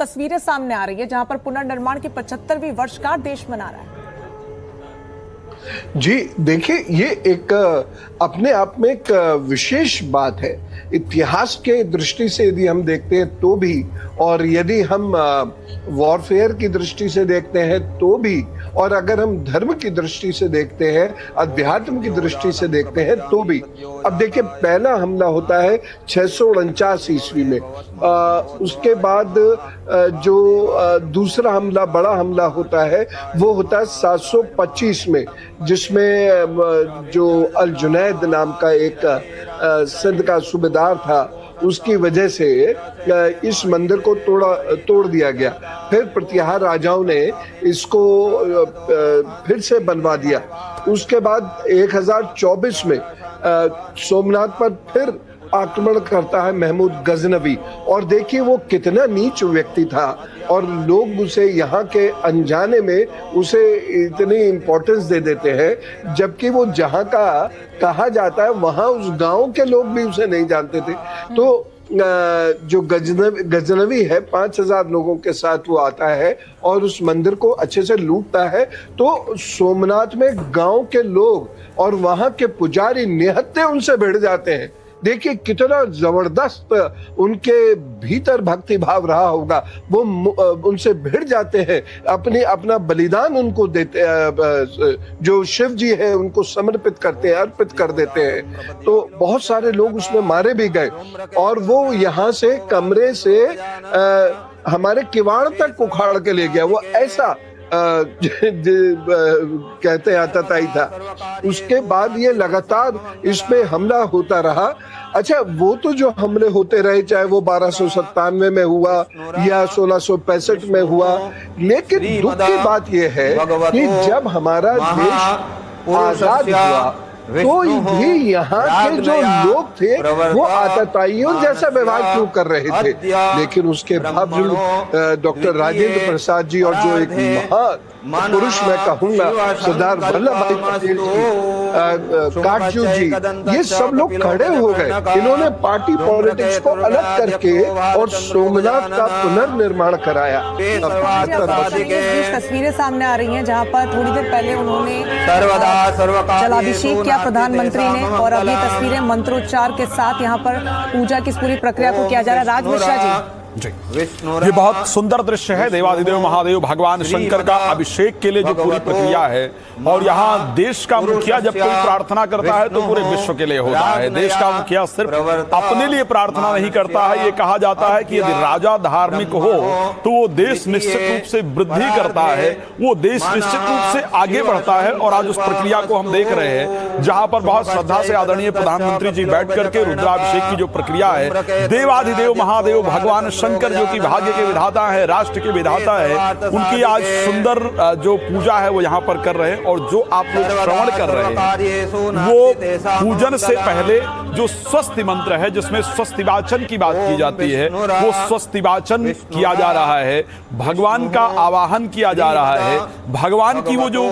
तस्वीरें सामने आ रही है जहां पर पुनर्निर्माण की 75वीं वर्षगांठ देश मना रहा है। जी देखिए, ये एक अपने आप में एक विशेष बात है। इतिहास के दृष्टि से यदि हम देखते हैं तो भी, और यदि हम वॉरफेयर की दृष्टि से देखते हैं तो भी, और अगर हम धर्म की दृष्टि से देखते हैं, अध्यात्म की दृष्टि से देखते हैं तो भी। अब देखिए, पहला हमला होता है 649 ईस्वी में। उसके बाद जो दूसरा हमला, बड़ा हमला होता है, वो होता है 725 में, जिसमें जो अल जुनैद नाम का एक सिंध का सूबेदार था, उसकी वजह से इस मंदिर को तोड़ दिया गया। फिर प्रतिहार राजाओं ने इसको फिर से बनवा दिया। उसके बाद 1024 में सोमनाथ पर फिर आक्रमण करता है महमूद गजनवी, और देखिए वो कितना नीच व्यक्ति था, और लोग उसे यहाँ के अनजाने में उसे इतनी इम्पोर्टेंस दे देते हैं, जबकि वो जहाँ का कहा जाता है वहाँ उस गांव के लोग भी उसे नहीं जानते थे। तो जो गजनवी है, 5000 लोगों के साथ वो आता है और उस मंदिर को अच्छे से लूटता है। तो सोमनाथ में गांव के लोग और वहाँ के पुजारी निहत्थे उनसे भिड़ जाते हैं। देखिए कितना जबरदस्त उनके भीतर भक्ति भाव रहा होगा। वो उनसे भिड़ जाते हैं, अपना बलिदान उनको देते, जो शिव जी है उनको समर्पित करते हैं, अर्पित कर देते हैं। तो बहुत सारे लोग उसमें मारे भी गए, और वो यहाँ से कमरे से हमारे किवाड़ तक उखाड़ के ले गया। वो ऐसा कहते आतताई था। उसके बाद ये लगातार इसमें हमला होता रहा। अच्छा, वो तो जो हमले होते रहे, चाहे वो 1297 में हुआ या 1665 में हुआ, लेकिन दुख की बात ये है कि जब हमारा देश आजाद हुआ तो भी यहाँ के जो लोग थे वो आतताइयों जैसा व्यवहार क्यों कर रहे थे। लेकिन उसके बावजूद डॉक्टर राजेंद्र प्रसाद जी और जो एक महान पुरुष मैं कहूंगा सरदार वल्लभ भाई पटेल जी, काटजू जी, ये सब लोग खड़े हो गए। इन्होंने पार्टी पॉलिटिक्स को अलग करके और सोमनाथ का पुनर्निर्माण कराया। तस्वीरें सामने आ रही हैं जहां पर थोड़ी देर पहले उन्होंने जलाभिषेक किया प्रधानमंत्री ने, और अब ये तस्वीरें मंत्रोच्चार के साथ यहाँ पर पूजा की इस पूरी प्रक्रिया को किया जा रहा है। राज मिश्रा जी, ये बहुत सुंदर दृश्य है। देवाधिदेव महादेव भगवान शंकर का अभिषेक के लिए जो पूरी प्रक्रिया है, और यहाँ देश का मुखिया जब कोई प्रार्थना करता है तो पूरे विश्व के लिए होता है। देश का मुखिया सिर्फ अपने लिए प्रार्थना नहीं करता है। ये कहा जाता है कि यदि राजा धार्मिक हो तो वो देश निश्चित रूप से वृद्धि करता है, वो देश निश्चित रूप से आगे बढ़ता है। और आज उस प्रक्रिया को हम देख रहे हैं जहां पर बहुत श्रद्धा से आदरणीय प्रधानमंत्री जी बैठ करके रुद्राभिषेक की जो प्रक्रिया है, देवाधिदेव महादेव भगवान शंकर जो कि भाग्य के विधाता है, राष्ट्र के विधाता है, उनकी आज सुंदर जो पूजा है वो यहाँ पर कर रहे हैं। और जो आप लोग श्रवण कर रहे हैं वो पूजन से पहले जो स्वस्ति मंत्र है, जिसमें स्वस्ति वाचन की बात की जाती है, वो स्वस्ति वाचन किया जा रहा है, भगवान का आवाहन किया जा रहा है, भगवान की वो जो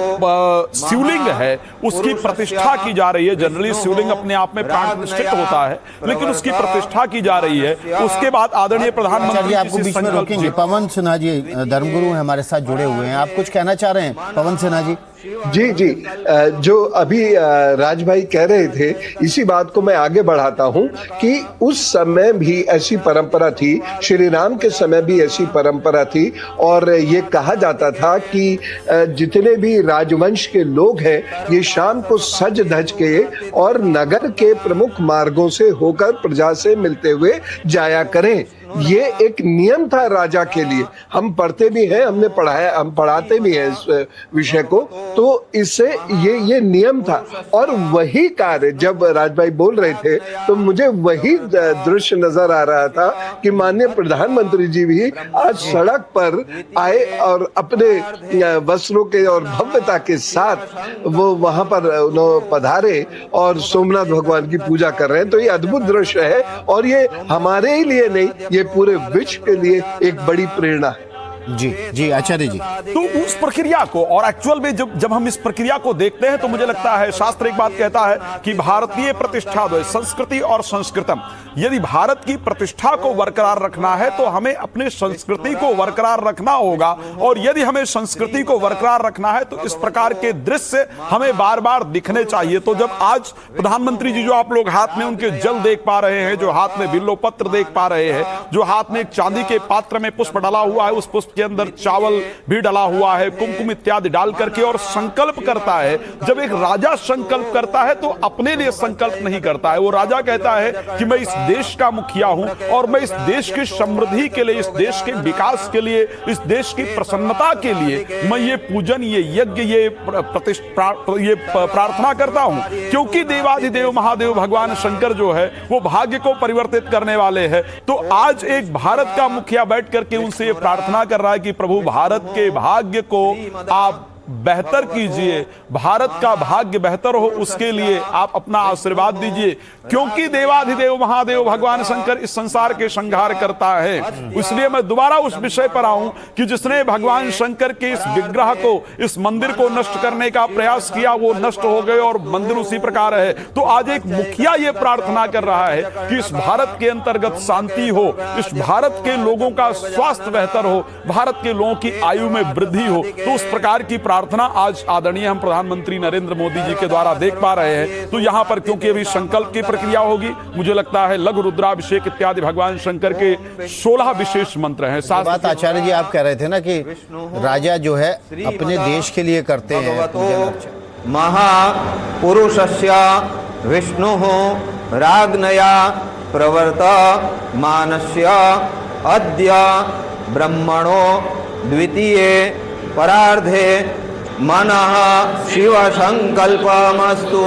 शिवलिंग है उसकी प्रतिष्ठा की जा रही है। जनरली शिवलिंग अपने आप में प्राण प्रतिष्ठित होता है, लेकिन उसकी प्रतिष्ठा की जा रही है। उसके बाद आदरणीय प्रधानमंत्री आपको बीच में रोकेंगे। पवन सिन्हा जी धर्मगुरु हैं, हमारे साथ जुड़े हुए हैं, आप कुछ कहना चाह रहे हैं पवन सिन्हा जी? जी जी, जो अभी राज भाई कह रहे थे, इसी बात को मैं आगे बढ़ाता हूं कि उस समय भी ऐसी परंपरा थी, श्री राम के समय भी ऐसी परंपरा थी। और ये कहा जाता था कि जितने भी राजवंश के लोग हैं, ये शाम को सज धज के और नगर के प्रमुख मार्गों से होकर प्रजा से मिलते हुए जाया करें। ये एक नियम था राजा के लिए। हम पढ़ते भी हैं, हमने पढ़ाया, हम पढ़ाते भी हैं इस विषय को। तो इससे ये नियम था। और वही कार्य जब राजभाई बोल रहे थे तो मुझे वही दृश्य नजर आ रहा था कि माननीय प्रधानमंत्री जी भी आज सड़क पर आए और अपने वस्त्रों के और भव्यता के साथ वो वहां पर उन्होंने पधारे और सोमनाथ भगवान की पूजा कर रहे हैं। तो ये अद्भुत दृश्य है, और ये हमारे ही लिए नहीं, ये पूरे विश्व के लिए एक बड़ी प्रेरणा है। जी जी आचार्य जी। तो उस प्रक्रिया को, और एक्चुअल में जब हम इस प्रक्रिया को देखते हैं तो मुझे लगता है शास्त्र एक बात कहता है कि भारतीय प्रतिष्ठा द्वय, संस्कृति और संस्कृतम, यदि भारत की प्रतिष्ठा को बरकरार रखना है तो हमें अपने संस्कृति को बरकरार रखना होगा, और यदि हमें संस्कृति को बरकरार रखना है तो इस प्रकार के दृश्य हमें बार बार दिखने चाहिए। तो जब आज प्रधानमंत्री जी, जो आप लोग हाथ में उनके जल देख पा रहे हैं, जो हाथ में बिल्लो पत्र देख पा रहे हैं, जो हाथ में एक चांदी के पात्र में पुष्प डाला हुआ है, उस पुष्प के अंदर चावल भी डाला हुआ है, कुमकुम इत्यादि डाल करके, और संकल्प करता है। जब एक राजा संकल्प करता है तो अपने लिए संकल्प नहीं करता है, वो राजा कहता है कि मैं इस देश का मुखिया हूं और मैं इस देश की समृद्धि के लिए, इस देश के विकास के लिए, इस देश की प्रसन्नता के लिए मैं ये पूजन, ये यज्ञ, ये प्रार्थना करता हूं, क्योंकि देवाधिदेव महादेव भगवान शंकर जो है वो भाग्य को परिवर्तित करने वाले हैं। तो आज एक भारत का मुखिया बैठ करके उनसे ये प्रार्थना कर रहा है कि प्रभु भारत के भाग्य को आप बेहतर कीजिए, भारत का भाग्य बेहतर हो, उसके लिए आप अपना आशीर्वाद दीजिए, क्योंकि देवाधिदेव महादेव भगवान शंकर इस संसार के संहार करता है। इसलिए मैं दोबारा उस विषय पर आऊं कि जिसने भगवान शंकर के इस विग्रह को, इस मंदिर को नष्ट करने का प्रयास किया, वो नष्ट हो गए और मंदिर उसी प्रकार है। तो आज एक मुखिया ये प्रार्थना कर रहा है कि इस भारत के अंतर्गत शांति हो, इस भारत के लोगों का स्वास्थ्य बेहतर हो, भारत के लोगों की आयु में वृद्धि हो। तो उस प्रकार की प्रार्थना आज आदरणीय हम प्रधानमंत्री नरेंद्र मोदी जी के द्वारा देख पा रहे हैं। तो यहां पर क्योंकि अभी संकल्प की प्रक्रिया होगी, मुझे लगता है लघु रुद्राभिषेक इत्यादि भगवान शंकर के 16 विशेष मंत्र हैं। बात आचार्य जी आप कह रहे थे ना कि राजा जो है अपने देश के लिए करते हैं। महापुरुषस्य विष्णुः राज्ञया प्रवर्तमानस्य अद्य ब्रह्मणो द्वितीये परार्धे मनः शिव संकल्पमस्तु।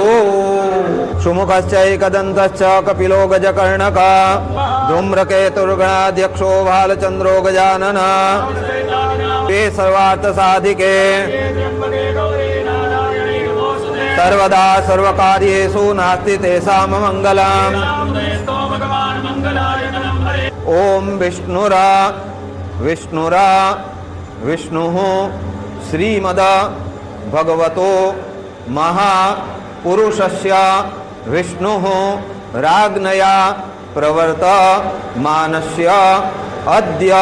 सुमुखश्चैकदन्तश्च कपिलो गजकर्णकः धूम्रकेतुर्गणाध्यक्षो भालचन्द्रो गजाननः ते सर्वार्थसाधिके सर्वदा सर्वकार्येषु नास्ति तेषां मङ्गलम्। ओम विष्णुरा विष्णुः श्रीमद भगवतो महापुरुषस्य विष्णुः राज्ञया प्रवर्तमानस्य अद्य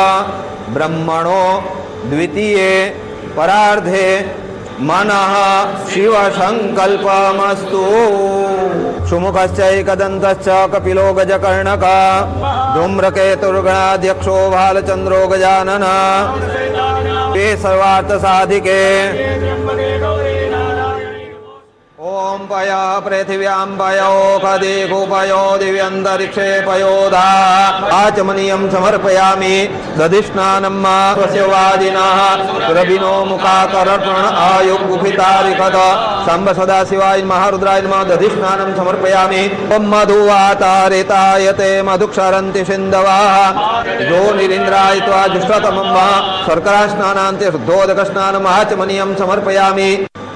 ब्रह्मणो द्वितीये परार्धे मनः शिव संकल्पमस्तु। सुमुखश्चैकदन्तश्च कपिलो गजकर्णकः धूम्रकेतुर्गणाध्यक्षो भालचन्द्रो गजाननः ते सर्वार्थसाधिके। ओम पय पृथिव्यां पयोखदे गोपयो दिव्यन्तरिक्षे पयोधा आचमनीयं समर्पयामि दधिस्नानं स्वस्य वादिनः रविनो मुखाकर्पण आयुगुफितारिकद शम्भ सदाशिवाय महारुद्राय नमः दधिस्नानं समर्पयामि। ओम मधुवातारितायते मधुक्षरन्ति सिन्धवः जो निरीन्द्राय त्वा जुष्टतमं शर्करास्नानान्ते शुद्धोदकस्नानम् आचमनीयं समर्पयामि।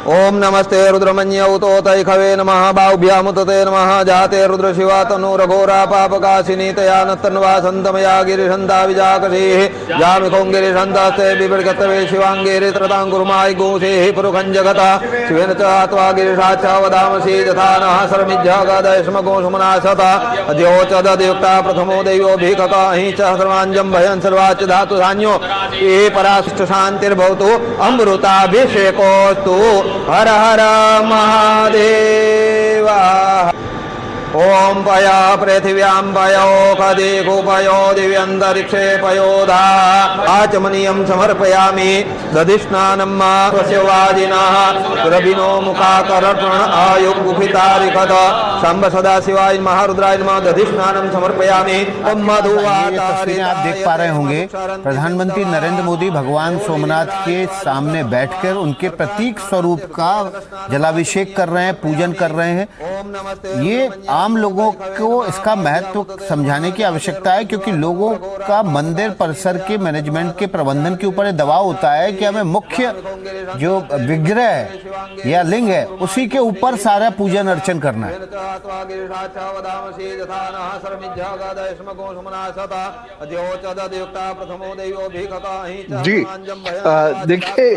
ओम नमस्ते रुद्रमन्यौतोतैखवे नमः बाहुभ्यामुतते नमः जाते रुद्रशिवा तनूरघोरा पापकाशिनी तया नत्तन्वा सन्तमया गिरिशन्ता विजाकशीः जामिखों गिरिशन्तास्ते बिभृगतवे शिवाङ्गेरित्रताङ्कुर्माय गोसेः पुरुखं जगता शिवेन च त्वा गिरिशाच्च वदामसि यथा नः शर्मिज्झगदयस्मगोषुमनाशता अद्योचदयुक्ता प्रथमो दैवोऽभिकता हि च सर्वाञ्जं भयं सर्वाच्च धातु धान्यो ये पराशिष्ट शान्तिर्भवतु अमृताभिषेकोऽस्तु। हर हर महादेव। ओम पय पृथिव्यां पयोखदे गोपयो दिव्यन्तरिक्षे पयोधा आचमनीयं समर्पयामि दधिस्नानं स्वस्य वादिनः रविनो मुखाकर्पण आयुगुफितारिकद शम्भ सदाशिवाय महारुद्राय नमः दधिस्नानं समर्पयामि। ओम तस्वीरें आप देख पा रहे होंगे प्रधानमंत्री नरेंद्र मोदी भगवान सोमनाथ के सामने बैठकर उनके प्रतीक स्वरूप का जलाभिषेक कर रहे हैं, पूजन कर रहे हैं। ये आम लोगों को इसका महत्व समझाने की आवश्यकता है, क्योंकि लोगों का मंदिर परिसर के मैनेजमेंट के प्रबंधन के ऊपर दबाव होता है कि हमें मुख्य जो विग्रह है या लिंग है उसी के ऊपर सारा पूजन अर्चन करना है। जी देखिए,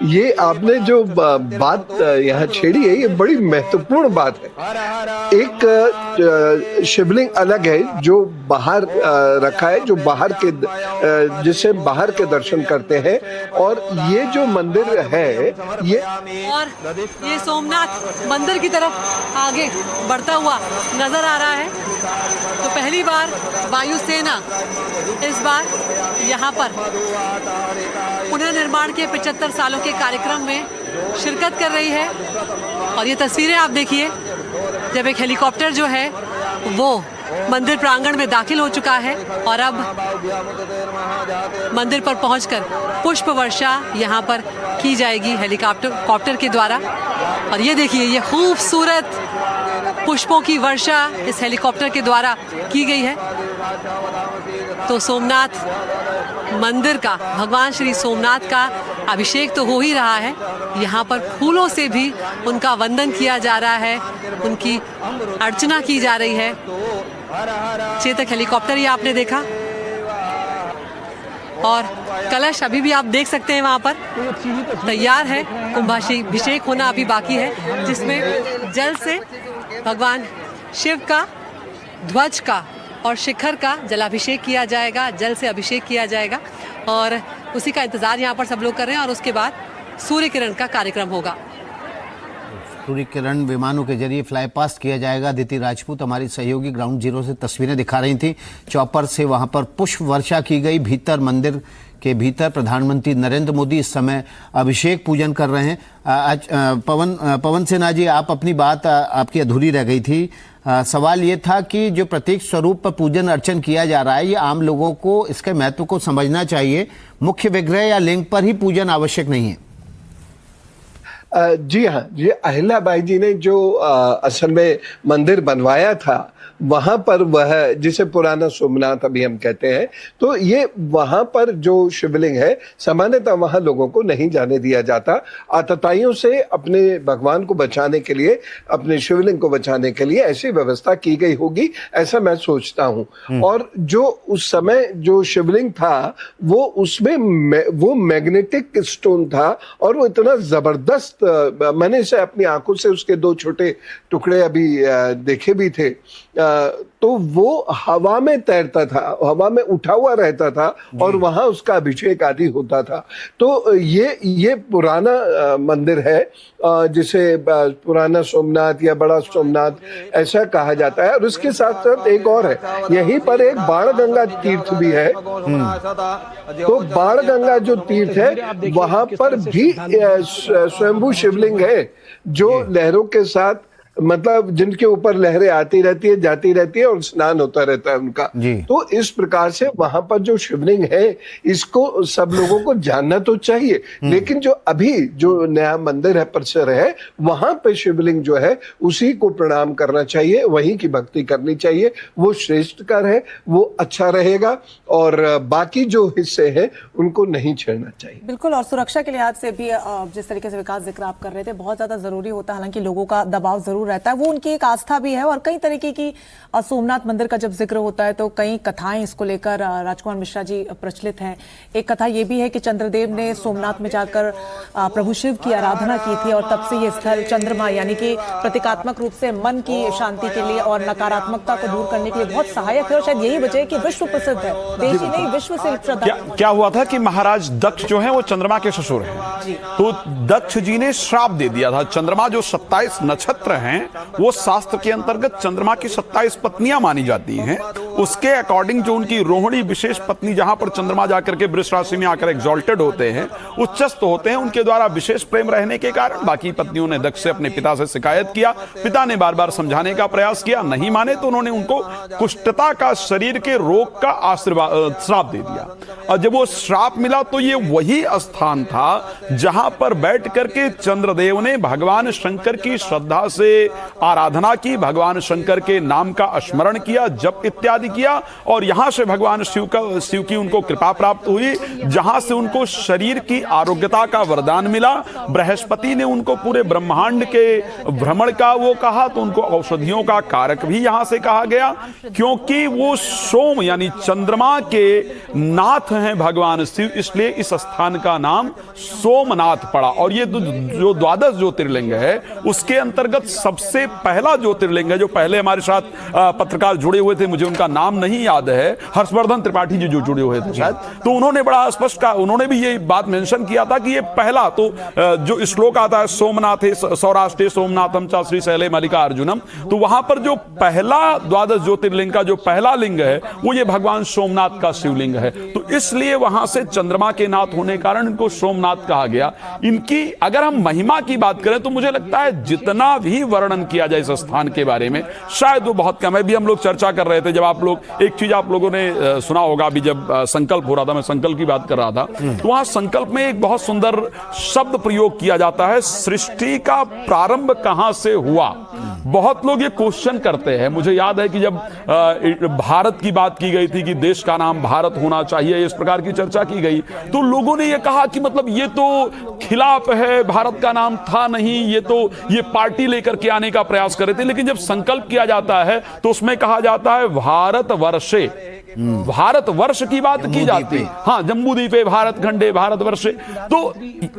ये आपने जो बात यहाँ छेड़ी है, ये बड़ी महत्वपूर्ण बात है। एक शिवलिंग अलग है जो बाहर रखा है, जो बाहर के जिसे बाहर के दर्शन करते हैं, और ये जो मंदिर है ये सोमनाथ मंदिर की तरफ आगे बढ़ता हुआ नजर आ रहा है। तो पहली बार वायुसेना इस बार यहाँ पर पुनर्निर्माण के 75 सालों के कार्यक्रम में शिरकत कर रही है। और ये तस्वीरें आप देखिए, जब एक हेलीकॉप्टर जो है वो मंदिर प्रांगण में दाखिल हो चुका है और अब मंदिर पर पहुंचकर पुष्प वर्षा यहाँ पर की जाएगी हेलीकॉप्टर के द्वारा। और ये देखिए, ये खूबसूरत पुष्पों की वर्षा इस हेलीकॉप्टर के द्वारा की गई है। तो सोमनाथ मंदिर का, भगवान श्री सोमनाथ का अभिषेक तो हो ही रहा है, यहाँ पर फूलों से भी उनका वंदन किया जा रहा है, उनकी अर्चना की जा रही है। चेतक हेलीकॉप्टर ये आपने देखा, और कलश अभी भी आप देख सकते हैं वहाँ पर तैयार है। कुंभाभिषेक होना अभी बाकी है, जिसमें जल से भगवान शिव का, ध्वज का और शिखर का जलाभिषेक किया जाएगा, जल से अभिषेक किया जाएगा। और उसी का इंतजार यहाँ पर सब लोग कर रहे हैं। और उसके बाद सूर्य किरण का कार्यक्रम होगा। सूर्य किरण विमानों के जरिए फ्लाई पास्ट किया जाएगा। अदिति राजपूत हमारी सहयोगी ग्राउंड जीरो से तस्वीरें दिखा रही थी। चॉपर से वहां पर पुष्प वर्षा की गई। भीतर मंदिर के भीतर प्रधानमंत्री नरेंद्र मोदी इस समय अभिषेक पूजन कर रहे हैं। आज पवन सिन्हा जी, आप अपनी बात आपकी अधूरी रह गई थी। सवाल ये था कि जो प्रतीक स्वरूप पर पूजन अर्चन किया जा रहा है, ये आम लोगों को इसके महत्व को समझना चाहिए। मुख्य विग्रह या लिंग पर ही पूजन आवश्यक नहीं है। जी हाँ, ये अहिल्याबाई जी ने जो असल में मंदिर बनवाया था, वहां पर वह जिसे पुराना सोमनाथ अभी हम कहते हैं, तो ये वहां पर जो शिवलिंग है, सामान्यतः वहां लोगों को नहीं जाने दिया जाता। आतताइयों से अपने भगवान को बचाने के लिए, अपने शिवलिंग को बचाने के लिए ऐसी व्यवस्था की गई होगी, ऐसा मैं सोचता हूं। और जो उस समय जो शिवलिंग था, वो उसमें वो मैग्नेटिक स्टोन था, और वो इतना जबरदस्त, मैंने इसे अपनी आंखों से उसके 2 छोटे टुकड़े अभी देखे भी थे, तो वो हवा में तैरता था, हवा में उठा हुआ रहता था, और वहां उसका अभिषेक आदि होता था। तो ये पुराना मंदिर है, जिसे पुराना सोमनाथ या बड़ा सोमनाथ ऐसा कहा जाता है। और उसके साथ साथ एक और है, यहीं पर एक बाणगंगा तीर्थ भी है। तो बाणगंगा जो तीर्थ है, वहां पर भी स्वयंभू शिवलिंग है, जो लहरों के साथ, मतलब जिनके ऊपर लहरें आती रहती है, जाती रहती है, और स्नान होता रहता है उनका। तो इस प्रकार से वहां पर जो शिवलिंग है, इसको सब लोगों को जानना तो चाहिए। लेकिन जो अभी जो नया मंदिर है, परिसर है, वहां पे शिवलिंग जो है उसी को प्रणाम करना चाहिए, वहीं की भक्ति करनी चाहिए। वो श्रेष्ठकर है, वो अच्छा रहेगा, और बाकी जो हिस्से हैं उनको नहीं छेड़ना चाहिए। बिल्कुल। और सुरक्षा के लिहाज से भी जिस तरीके से विकास जिक्र आप कर रहे थे, बहुत ज्यादा जरूरी होता है। हालांकि लोगों का दबाव जरूर रहता है, वो उनकी एक आस्था भी है। और कई तरीके की सोमनाथ मंदिर का जब जिक्र होता है तो कई कथाएं इसको लेकर राजकुमार मिश्रा जी प्रचलित हैं। एक कथा ये भी है कि चंद्रदेव ने सोमनाथ में जाकर प्रभु शिव की आराधना की थी, और तब से ये स्थल चंद्रमा यानी कि प्रतीकात्मक रूप से मन की शांति के लिए और नकारात्मकता को दूर करने के लिए बहुत सहायक है। और शायद यही वजह है कि विश्व प्रसिद्ध है, देश ही नहीं विश्व से श्रद्धा। क्या हुआ था कि महाराज दक्ष जो है वो चंद्रमा के ससुर हैं, तो दक्ष जी ने श्राप दे दिया था। चंद्रमा जो 27 नक्षत्र हैं, वो शास्त्र के अंतर्गत चंद्रमा की 27 पत्नियां मानी जाती हैं, उसके अकॉर्डिंग जो उनकी रोहिणी विशेष पत्नी, जहां पर चंद्रमा जाकर के वृष राशि में आकर एग्जॉल्टेड होते हैं, उच्चस्त होते हैं, उनके द्वारा विशेष प्रेम रहने के कारण बाकी पत्नियों ने दक्ष से अपने पिता से शिकायत किया। पिता ने बार बार समझाने का प्रयास किया, नहीं माने तो उन्होंने उनको कुष्ठता का, शरीर के रोग का आशीर्वाद, श्राप दे दिया। और जब वो श्राप मिला तो ये वही स्थान था जहां पर बैठ करके चंद्रदेव ने भगवान शंकर की श्रद्धा से आराधना की, भगवान शंकर के नाम का स्मरण किया, जप इत्यादि किया, और यहां से भगवान शिव की उनको कृपा प्राप्त हुई, जहां से उनको शरीर की आरोग्यता का वरदान मिला। बृहस्पति ने उनको पूरे ब्रह्मांड के भ्रमण का वो कहा, तो उनको औषधियों का कारक भी यहां से कहा गया, क्योंकि वो सोम यानी चंद्रमा के नाथ हैं भगवान शिव, इसलिए इस स्थान का नाम सोमनाथ पड़ा। और ये जो द्वादश ज्योतिर्लिंग है उसके अंतर्गत सबसे पहला ज्योतिर्लिंग है, जो पहले हमारे साथ पत्रकार जुड़े हुए थे, मुझे उनका नाम नहीं याद है, हर्षवर्धन त्रिपाठी जी जो जुड़े हुए थे शायद, तो उन्होंने बड़ा स्पष्ट कहा, उन्होंने भी ये बात मेंशन किया था कि ये पहला, तो जो श्लोक आता है सोमनाथे सौराष्ट्रे सोमनाथम च श्री शैले मल्लिकार्जुनम, तो वहां पर जो पहला द्वादश ज्योतिर्लिंग का जो पहला लिंग है वो ये भगवान सोमनाथ का शिवलिंग है। तो इसलिए वहां से चंद्रमा के नाथ होने के कारण इनको सोमनाथ कहा गया। इनकी अगर हम महिमा की बात करें तो मुझे लगता है जितना भी वर्णन किया जाए इस स्थान के बारे में शायद वो बहुत कम है। भी हम लोग चर्चा कर रहे थे, जब आप लोग, एक चीज आप लोगों ने सुना होगा, अभी जब संकल्प हो रहा था, मैं संकल्प की बात कर रहा था, तो वहां संकल्प में एक बहुत सुंदर शब्द प्रयोग किया जाता है, सृष्टि का प्रारंभ कहां से हुआ। बहुत लोग ये क्वेश्चन करते हैं। मुझे याद है कि जब भारत की बात की गई थी कि देश का नाम भारत होना चाहिए, इस प्रकार की चर्चा की गई, तो लोगों ने ये कहा कि मतलब ये तो खिलाफ है, भारत का नाम था नहीं, ये पार्टी लेकर के आने का प्रयास कर रहे थे। लेकिन जब संकल्प किया जाता है तो उसमें कहा जाता है भारत वर्षे, भारत वर्ष की बात की जाती है। हाँ, जम्बू द्वीपे भारत खंडे भारत वर्षे। तो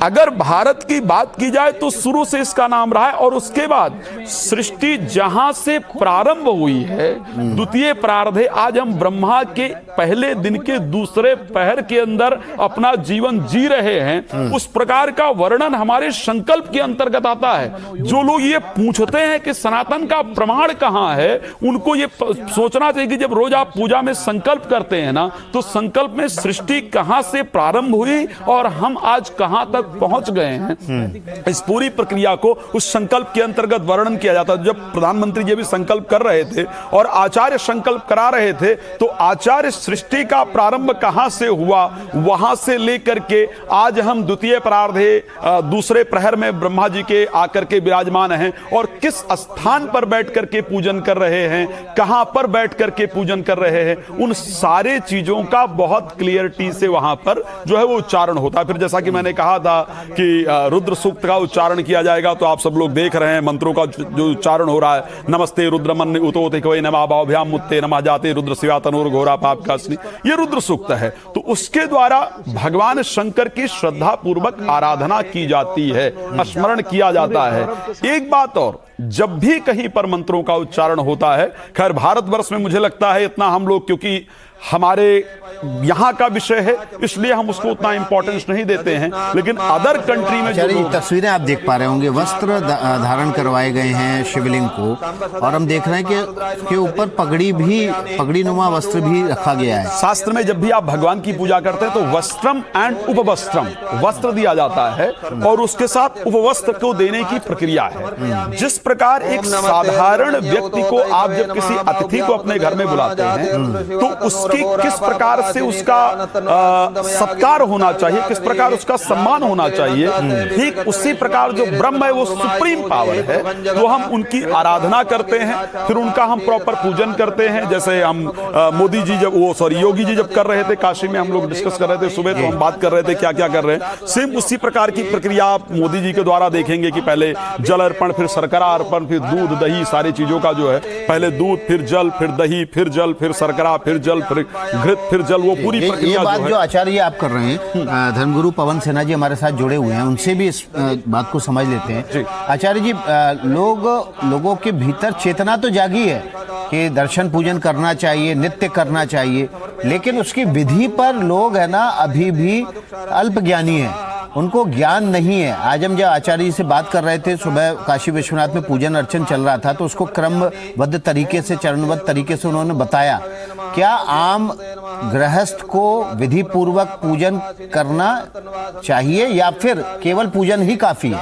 अगर भारत की बात की जाए तो शुरू से इसका नाम रहा है, और उसके बाद सृष्टि जहां से प्रारंभ हुई है, द्वितीय प्रारंभे, आज हम ब्रह्मा के पहले दिन के दूसरे पहर के अंदर अपना जीवन जी रहे हैं, उस प्रकार का वर्णन हमारे संकल्प के अंतर्गत आता है। जो लोग ये पूछते हैं कि सनातन का प्रमाण कहां है, उनको ये सोचना चाहिए कि जब रोज आप पूजा में संकल्प करते हैं ना, तो संकल्प में सृष्टि कहां से प्रारंभ हुई और हम आज कहां तक पहुंच गए हैं, इस पूरी प्रक्रिया को उस संकल्प के अंतर्गत वर्णन किया जाता है। जब प्रधानमंत्री जी भी संकल्प कर रहे थे और आचार्य संकल्प करा रहे थे, तो आचार्य सृष्टि का प्रारंभ कहां से हुआ, वहां से लेकर के आज हम द्वितीय प्रारंभे दूसरे प्रहर में ब्रह्मा जी के आकर के विराजमान हैं, और किस स्थान पर बैठ करके पूजन कर रहे हैं, कहां पर बैठ करके पूजन कर रहे हैं, उन सारे चीजों का बहुत क्लियरिटी से वहां पर जो है वो उच्चारण होता है। फिर जैसा कि मैंने कहा था कि रुद्र सूक्त का उच्चारण किया जाएगा, तो आप सब लोग देख रहे हैं मंत्रों का जो उच्चारण हो रहा है, नमस्ते रुद्रमन्य उतोते कवै नमः भाभ्याम मुत्ते नमः जाते रुद्र शिवा तनोर घोरा पाप का स्नि, ये रुद्र सूक्त है। तो उसके द्वारा भगवान शंकर की श्रद्धा पूर्वक आराधना की जाती है, स्मरण किया जाता है। एक बात और, जब भी कहीं पर मंत्रों का उच्चारण होता है, खैर भारतवर्ष में मुझे लगता है इतना हम लोग, क्योंकि हमारे यहां का विषय है इसलिए हम उसको उतना इंपॉर्टेंस नहीं देते हैं, लेकिन अदर कंट्री में जो तस्वीरें आप देख पा रहे होंगे, वस्त्र धारण करवाए गए हैं शिवलिंग को, और हम देख रहे हैं कि उसके ऊपर पगड़ी नुमा वस्त्र भी रखा गया है। शास्त्र में जब भी आप भगवान की पूजा करते हैं तो वस्त्रम एंड उपवस्त्रम, वस्त्र दिया जाता है और उसके साथ उपवस्त्र को देने की प्रक्रिया है। जिस प्रकार एक साधारण व्यक्ति को आप जब किसी अतिथि को अपने घर में बुलाते हैं तो उसकी किस प्रकार से उसका सत्कार होना चाहिए, किस प्रकार उसका सम्मान होना चाहिए, ठीक उसी प्रकार जो ब्रह्म है वो सुप्रीम पावर है, तो हम उनकी आराधना करते हैं, फिर उनका हम प्रॉपर पूजन करते हैं। जैसे हम मोदी जी जब योगी जी जब कर रहे थे काशी में, हम लोग डिस्कस कर रहे थे सुबह, तो हम बात कर रहे थे क्या क्या कर रहे हैं, सेम उसी प्रकार की प्रक्रिया आप मोदी जी के द्वारा देखेंगे कि पहले जल अर्पण, फिर शर्करा अर्पण, फिर दूध दही, सारी चीजों का जो है, पहले दूध फिर जल, फिर दही, फिर जल, फिर शर्करा, फिर जल, फिर घृत, फिर जल, वो पूरी प्रक्रिया। ये बात जो आचार्य आप कर रहे हैं, धर्मगुरु पवन सेना जी हमारे साथ जुड़े हुए हैं, उनसे भी इस बात को समझ लेते हैं। आचार्य जी, लोगों के भीतर चेतना तो जागी है कि दर्शन पूजन करना चाहिए, नित्य करना चाहिए, लेकिन उसकी विधि पर लोग है ना अभी भी अल्पज्ञानी हैं, उनको ज्ञान नहीं है। आज हम जब आचार्य जी से बात कर रहे थे, सुबह काशी विश्वनाथ में पूजन अर्चन चल रहा था, तो उसको क्रमबद्ध तरीके से, चरणबद्ध तरीके से उन्होंने बताया। क्या आम गृहस्थ को विधि पूर्वक पूजन करना चाहिए या फिर केवल पूजन ही काफी है?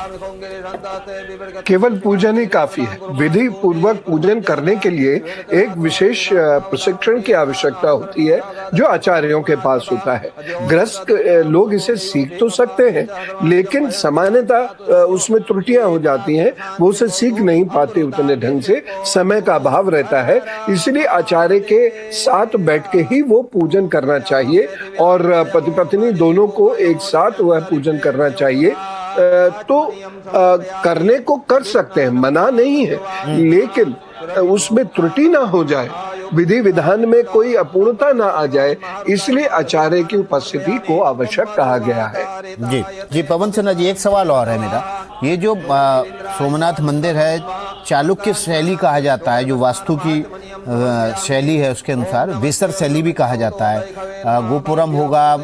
केवल पूजन ही काफी है। विधि पूर्वक पूजन करने के लिए एक विशेष प्रशिक्षण की आवश्यकता होती है जो आचार्यों के पास होता है। गृहस्थ लोग इसे सीख तो सकते हैं, लेकिन सामान्यतः उसमें त्रुटियां हो जाती हैं, वो उसे सीख नहीं पाते उतने ढंग से, समय का अभाव रहता है। इसलिए आचार्य के साथ बैठ के ही वो पूजन करना चाहिए और पति पत्नी दोनों को एक साथ वह पूजन करना चाहिए। तो करने को कर सकते हैं, मना नहीं है, लेकिन उसमें त्रुटि ना हो जाए, विधि विधान में कोई अपूर्णता ना आ जाए, इसलिए आचार्य की उपस्थिति को आवश्यक कहा गया है। जी जी, पवन सिन्हा जी, एक सवाल और है मेरा। ये जो सोमनाथ मंदिर है, चालुक्य शैली कहा जाता है, जो वास्तु की शैली है उसके अनुसार वेसर शैली भी कहा जाता है। गोपुरम होगा,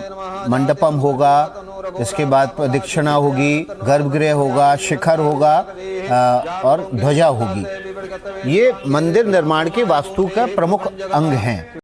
मंडपम होगा, इसके बाद प्रदक्षिणा होगी, गर्भगृह होगा, शिखर होगा और ध्वजा होगी। ये मंदिर निर्माण के वास्तु का प्रमुख अंग हैं।